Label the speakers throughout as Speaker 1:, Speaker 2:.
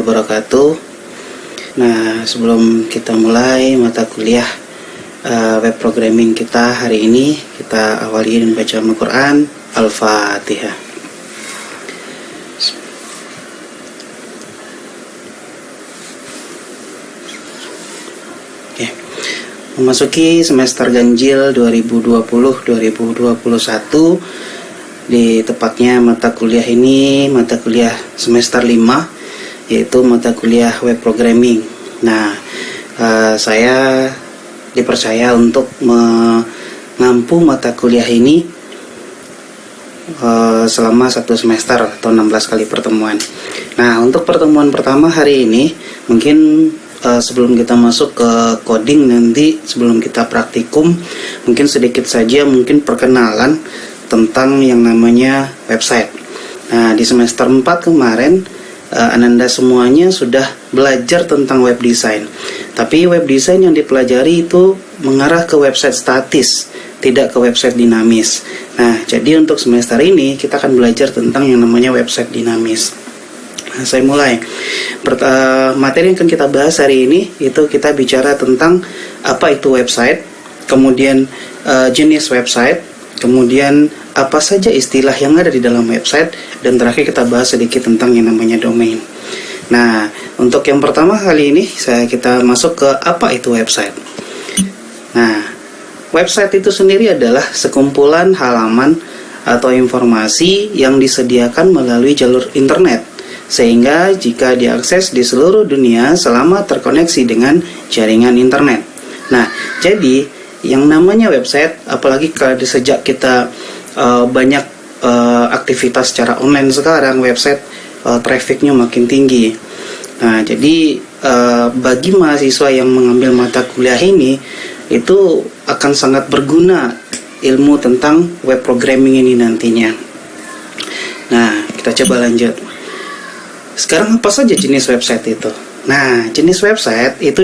Speaker 1: wabarakatuh. Nah, sebelum kita mulai mata kuliah web programming kita hari ini, kita awali dengan baca Al-Quran. Al-Fatihah. Oke. Memasuki semester ganjil 2020-2021, di tepatnya mata kuliah ini mata kuliah semester 5, yaitu mata kuliah web programming. Nah, saya dipercaya untuk mengampu mata kuliah ini selama 1 semester atau 16 kali pertemuan. Nah, untuk pertemuan pertama hari ini, mungkin sebelum kita masuk ke coding nanti, sebelum kita praktikum, mungkin sedikit saja mungkin perkenalan tentang yang namanya website. Nah, di semester 4 kemarin Ananda semuanya sudah belajar tentang web design. Tapi web design yang dipelajari itu mengarah ke website statis, tidak ke website dinamis. Nah, jadi untuk semester ini kita akan belajar tentang yang namanya website dinamis. Nah, saya mulai. Materi yang akan kita bahas hari ini itu kita bicara tentang apa itu website, kemudian jenis website, kemudian apa saja istilah yang ada di dalam website, dan terakhir kita bahas sedikit tentang yang namanya domain. Nah, untuk yang pertama kali ini kita masuk ke apa itu website. Nah, website itu sendiri adalah sekumpulan halaman atau informasi yang disediakan melalui jalur internet, sehingga jika diakses di seluruh dunia selama terkoneksi dengan jaringan internet. Nah, jadi yang namanya website, apalagi kalau sejak kita banyak aktivitas secara online sekarang, website trafficnya makin tinggi. Nah, jadi bagi mahasiswa yang mengambil mata kuliah ini, itu akan sangat berguna ilmu tentang web programming ini nantinya. Nah, kita coba lanjut. Sekarang apa saja jenis website itu? Nah, jenis website itu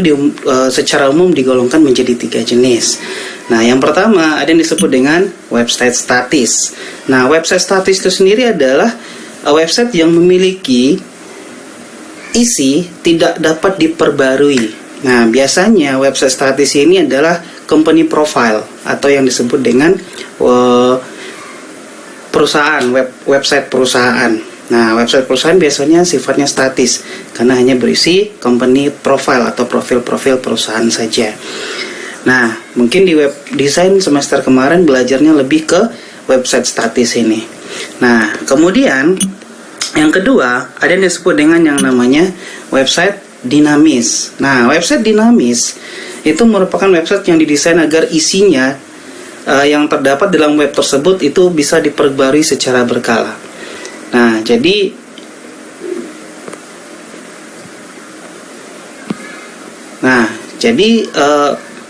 Speaker 1: secara umum digolongkan menjadi 3 jenis. Nah, yang pertama ada yang disebut dengan website statis. Nah, website statis itu sendiri adalah website yang memiliki isi tidak dapat diperbarui. Nah, biasanya website statis ini adalah company profile atau yang disebut dengan perusahaan, website perusahaan. Nah, website perusahaan biasanya sifatnya statis karena hanya berisi company profile atau profil-profil perusahaan saja. Nah, mungkin di web design semester kemarin belajarnya lebih ke website statis ini. Nah, kemudian yang kedua ada yang disebut dengan yang namanya website dinamis. Nah, website dinamis itu merupakan website yang didesain agar isinya yang terdapat dalam web tersebut itu bisa diperbarui secara berkala. Nah, jadi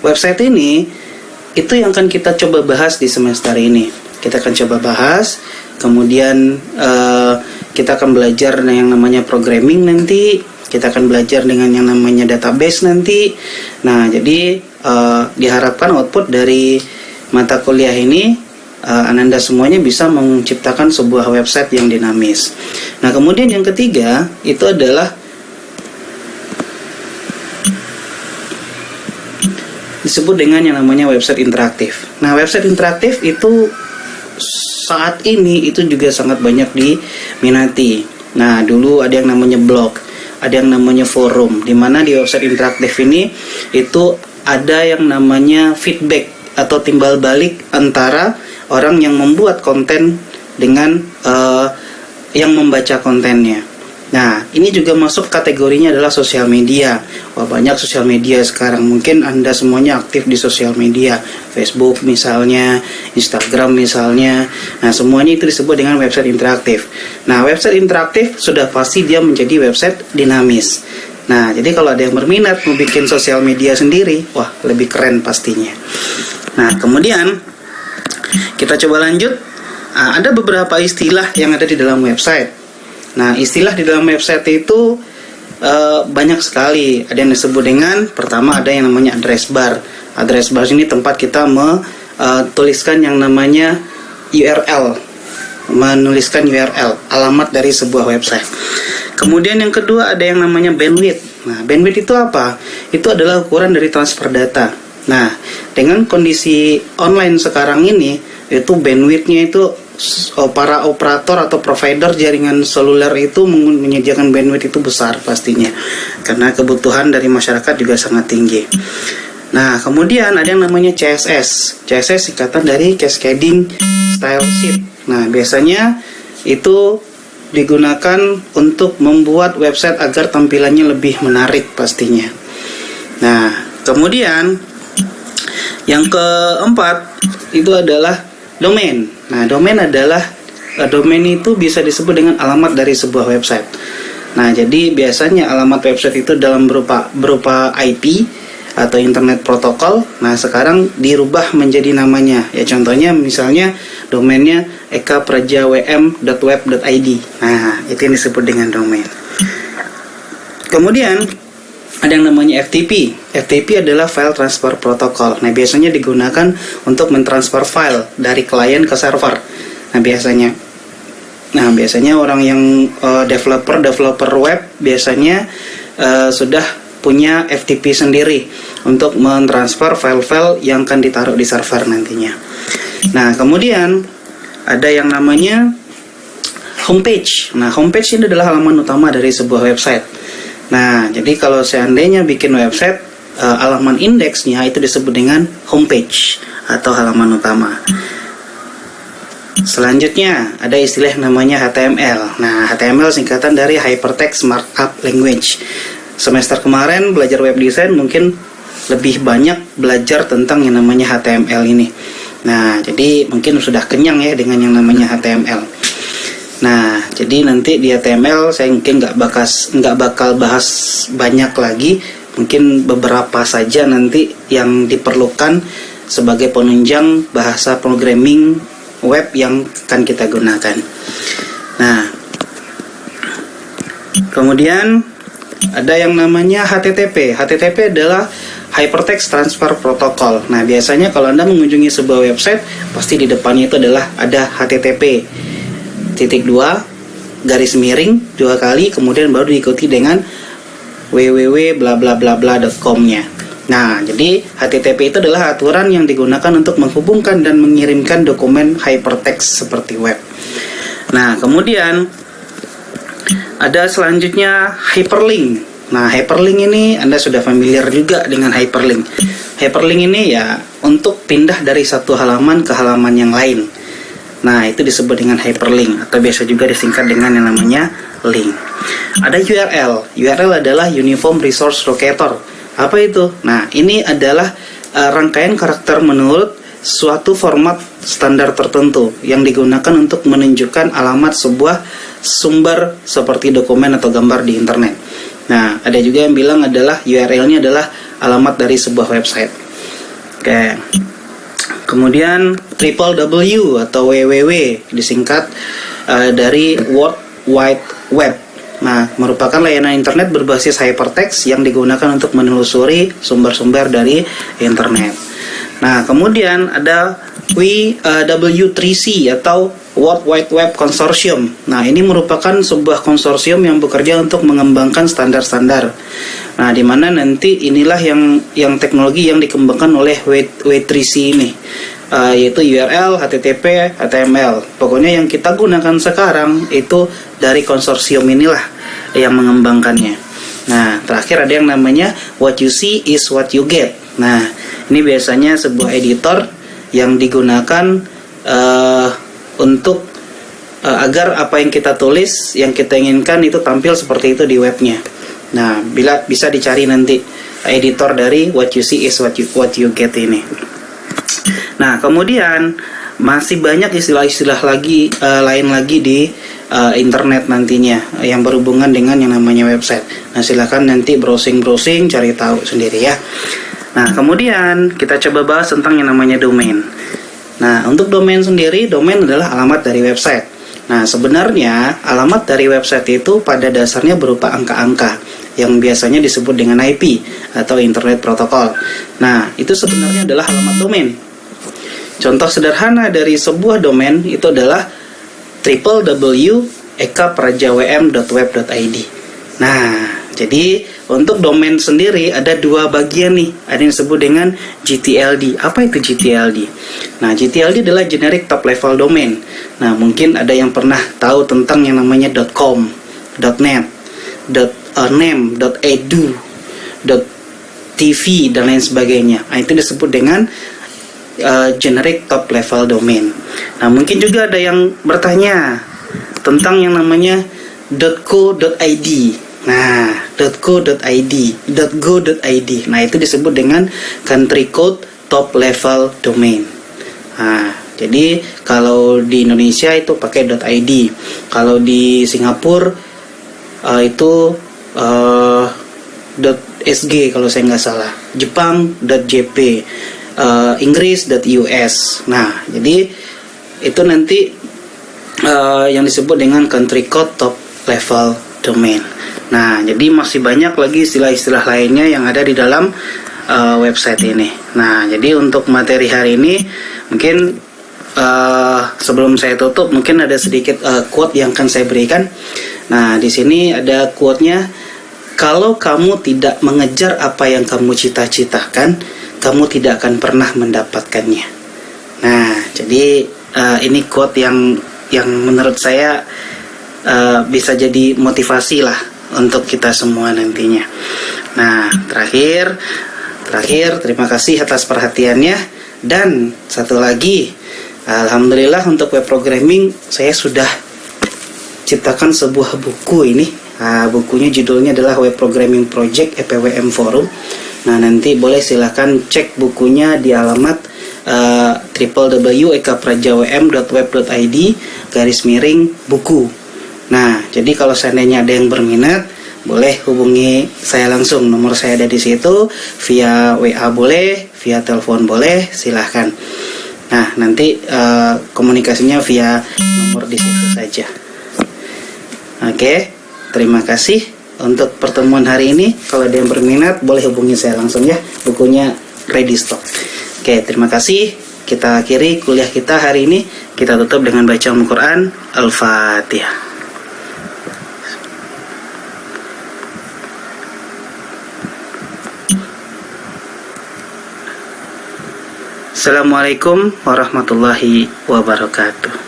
Speaker 1: website ini itu yang akan kita coba bahas di semester ini. Kita akan coba bahas, kemudian kita akan belajar yang namanya programming nanti, kita akan belajar dengan yang namanya database nanti. Nah, jadi diharapkan output dari mata kuliah ini Ananda semuanya bisa menciptakan sebuah website yang dinamis. Nah, kemudian yang ketiga itu adalah disebut dengan yang namanya website interaktif. Nah, website interaktif itu saat ini itu juga sangat banyak diminati. Nah, dulu ada yang namanya blog, ada yang namanya forum, di mana di website interaktif ini itu ada yang namanya feedback atau timbal balik antara orang yang membuat konten dengan yang membaca kontennya. Nah, ini juga masuk kategorinya adalah sosial media. Wah, banyak sosial media sekarang. Mungkin Anda semuanya aktif di sosial media, Facebook misalnya, Instagram misalnya. Nah, semuanya itu disebut dengan website interaktif. Nah, website interaktif sudah pasti dia menjadi website dinamis. Nah, jadi kalau ada yang berminat mau bikin sosial media sendiri, wah, lebih keren pastinya. Nah, kemudian kita coba lanjut. Ada beberapa istilah yang ada di dalam website. Nah, istilah di dalam website itu banyak sekali. Ada yang disebut dengan, pertama ada yang namanya address bar. Address bar ini tempat kita tuliskan yang namanya URL, menuliskan URL, alamat dari sebuah website. Kemudian yang kedua ada yang namanya bandwidth. Nah, bandwidth itu apa? Itu adalah ukuran dari transfer data. Nah, dengan kondisi online sekarang ini, itu bandwidthnya itu para operator atau provider jaringan seluler itu menyediakan bandwidth itu besar pastinya, karena kebutuhan dari masyarakat juga sangat tinggi. Nah, kemudian ada yang namanya CSS. CSS singkatan dari Cascading Style Sheet. Nah, biasanya itu digunakan untuk membuat website agar tampilannya lebih menarik pastinya. Nah, kemudian yang keempat itu adalah domain. Nah, domain itu bisa disebut dengan alamat dari sebuah website. Nah, jadi biasanya alamat website itu dalam berupa IP atau internet protokol. Nah, sekarang dirubah menjadi namanya. Ya, contohnya misalnya domainnya ekaprajawm.web.id. Nah, itu yang disebut dengan domain. Kemudian ada yang namanya FTP. FTP adalah File Transfer Protocol. Nah, biasanya digunakan untuk mentransfer file dari klien ke server. Nah, biasanya orang yang developer web biasanya sudah punya FTP sendiri untuk mentransfer file-file yang akan ditaruh di server nantinya. Nah, kemudian ada yang namanya homepage. Nah, homepage ini adalah halaman utama dari sebuah website. Nah, jadi kalau seandainya bikin website, halaman indeksnya itu disebut dengan homepage atau halaman utama. Selanjutnya ada istilah namanya HTML. Nah, HTML singkatan dari Hypertext Markup Language. Semester kemarin belajar web design mungkin lebih banyak belajar tentang yang namanya HTML ini. Nah, jadi mungkin sudah kenyang ya dengan yang namanya HTML. Nah, jadi nanti di HTML saya mungkin nggak bakal bahas banyak lagi. Mungkin beberapa saja nanti yang diperlukan sebagai penunjang bahasa programming web yang akan kita gunakan. Nah, kemudian ada yang namanya HTTP. HTTP adalah Hypertext Transfer Protocol. Nah, biasanya kalau Anda mengunjungi sebuah website, pasti di depannya itu adalah ada HTTP _2 kali, kemudian baru diikuti dengan www.blablabla.com-nya. Nah, jadi HTTP itu adalah aturan yang digunakan untuk menghubungkan dan mengirimkan dokumen hypertext seperti web. Nah, kemudian ada selanjutnya hyperlink. Nah, hyperlink ini Anda sudah familiar juga dengan hyperlink. Hyperlink ini ya untuk pindah dari satu halaman ke halaman yang lain. Nah, itu disebut dengan hyperlink atau biasa juga disingkat dengan yang namanya link. Ada URL. URL adalah Uniform Resource Locator. Apa itu? Nah, ini adalah rangkaian karakter menurut suatu format standar tertentu yang digunakan untuk menunjukkan alamat sebuah sumber seperti dokumen atau gambar di internet. Nah, ada juga yang bilang adalah URL-nya adalah alamat dari sebuah website. Oke. Kemudian www atau www disingkat dari World Wide Web. Nah, merupakan layanan internet berbasis hypertext yang digunakan untuk menelusuri sumber-sumber dari internet. Nah, kemudian ada W3C atau World Wide Web Consortium. Nah, ini merupakan sebuah konsorsium yang bekerja untuk mengembangkan standar-standar. Nah, di mana nanti inilah yang teknologi yang dikembangkan oleh W3C ini, yaitu URL, HTTP, HTML. Pokoknya yang kita gunakan sekarang itu dari konsorsium inilah yang mengembangkannya. Nah, terakhir ada yang namanya What You See Is What You Get. Nah, ini biasanya sebuah editor yang digunakan untuk agar apa yang kita tulis, yang kita inginkan itu tampil seperti itu di webnya. Nah, bila bisa dicari nanti editor dari What You See Is What You Get ini. Nah, kemudian masih banyak istilah-istilah lain lagi di internet nantinya yang berhubungan dengan yang namanya website. Nah, silakan nanti browsing cari tahu sendiri ya. Nah, kemudian kita coba bahas tentang yang namanya domain. Nah, untuk domain sendiri, domain adalah alamat dari website. Nah, sebenarnya alamat dari website itu pada dasarnya berupa angka-angka yang biasanya disebut dengan IP atau Internet Protocol. Nah, itu sebenarnya adalah alamat domain. Contoh sederhana dari sebuah domain itu adalah www www.ekaprajawm.web.id. Nah, jadi untuk domain sendiri ada dua bagian nih. Ada yang disebut dengan GTLD. Apa itu GTLD? Nah, GTLD adalah generic top level domain. Nah, mungkin ada yang pernah tahu tentang yang namanya .com, .net, .name, .edu, .tv dan lain sebagainya. Nah, itu disebut dengan generic top level domain. Nah, mungkin juga ada yang bertanya tentang yang namanya .co.id. Nah, .co.id, .go.id. Nah, itu disebut dengan country code top level domain. Nah, jadi kalau di Indonesia itu pakai .id. Kalau di Singapura itu .sg kalau saya nggak salah. Jepang .jp. Inggris.us. Nah, jadi itu nanti yang disebut dengan country code top level domain. Nah, jadi masih banyak lagi istilah-istilah lainnya yang ada di dalam website ini. Nah, jadi untuk materi hari ini mungkin sebelum saya tutup mungkin ada sedikit quote yang akan saya berikan. Nah, di sini ada quote-nya, kalau kamu tidak mengejar apa yang kamu cita-citakan, kamu tidak akan pernah mendapatkannya. Nah, jadi ini quote yang menurut saya bisa jadi motivasi lah untuk kita semua nantinya. Nah, terakhir terima kasih atas perhatiannya. Dan satu lagi, alhamdulillah untuk web programming saya sudah ciptakan sebuah buku ini. Bukunya judulnya adalah Web Programming Project EPWM Forum. Nah, nanti boleh silakan cek bukunya di alamat www.ekaprajawm.web.id/buku. Nah, jadi kalau seandainya ada yang berminat, boleh hubungi saya langsung. Nomor saya ada di situ, via WA boleh, via telepon boleh, silahkan. Nah, nanti komunikasinya via nomor di situ saja. Oke, terima kasih untuk pertemuan hari ini. Kalau ada yang berminat, boleh hubungi saya langsung ya. Bukunya ready stock. Oke, terima kasih. Kita akhiri kuliah kita hari ini. Kita tutup dengan baca Al-Quran. Al-Fatihah. Assalamualaikum warahmatullahi wabarakatuh.